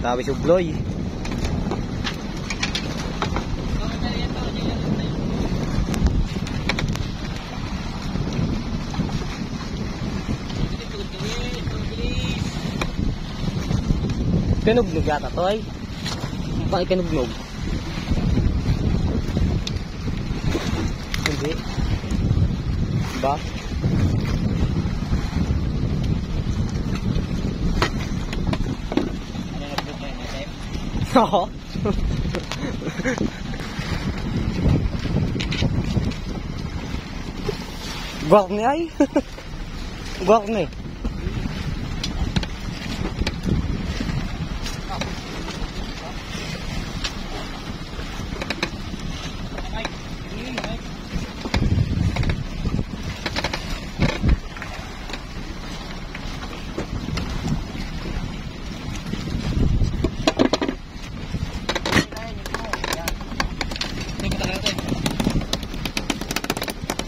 Sabi subloy. Kanugnog yata to ay. Bakit kanugnog? Hindi. Ba? Oo. Guwak ni ay. Guwak ni.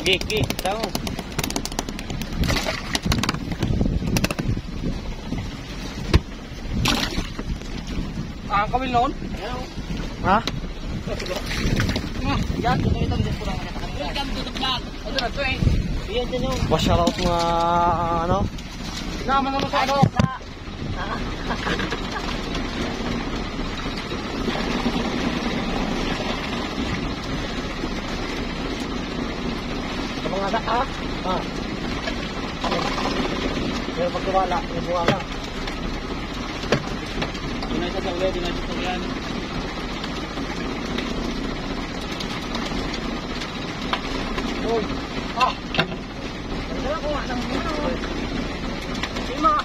Gigi, tahu. Kawil noon? Ha? Yan, ito bisa kurang. Welcome to the vlog. Ano na to eh? Yan din yung. Shout out mga ano? Naman naman sa ano? Mga anak ha? Ha? Pero magkawala, yung buwa lang. Dinay sa ulit, dinay sa ulit. Uy! Ah! Tanda ko nga ng muna. Lima!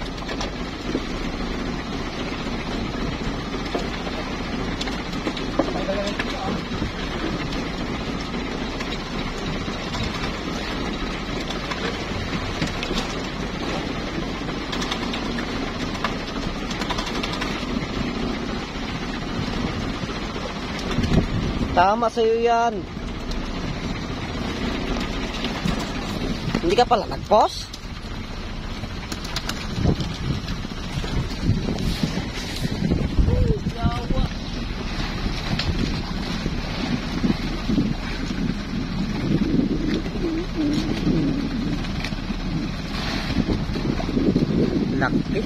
Tama sa'yo yan. Hindi ka pala nag-post? Laki.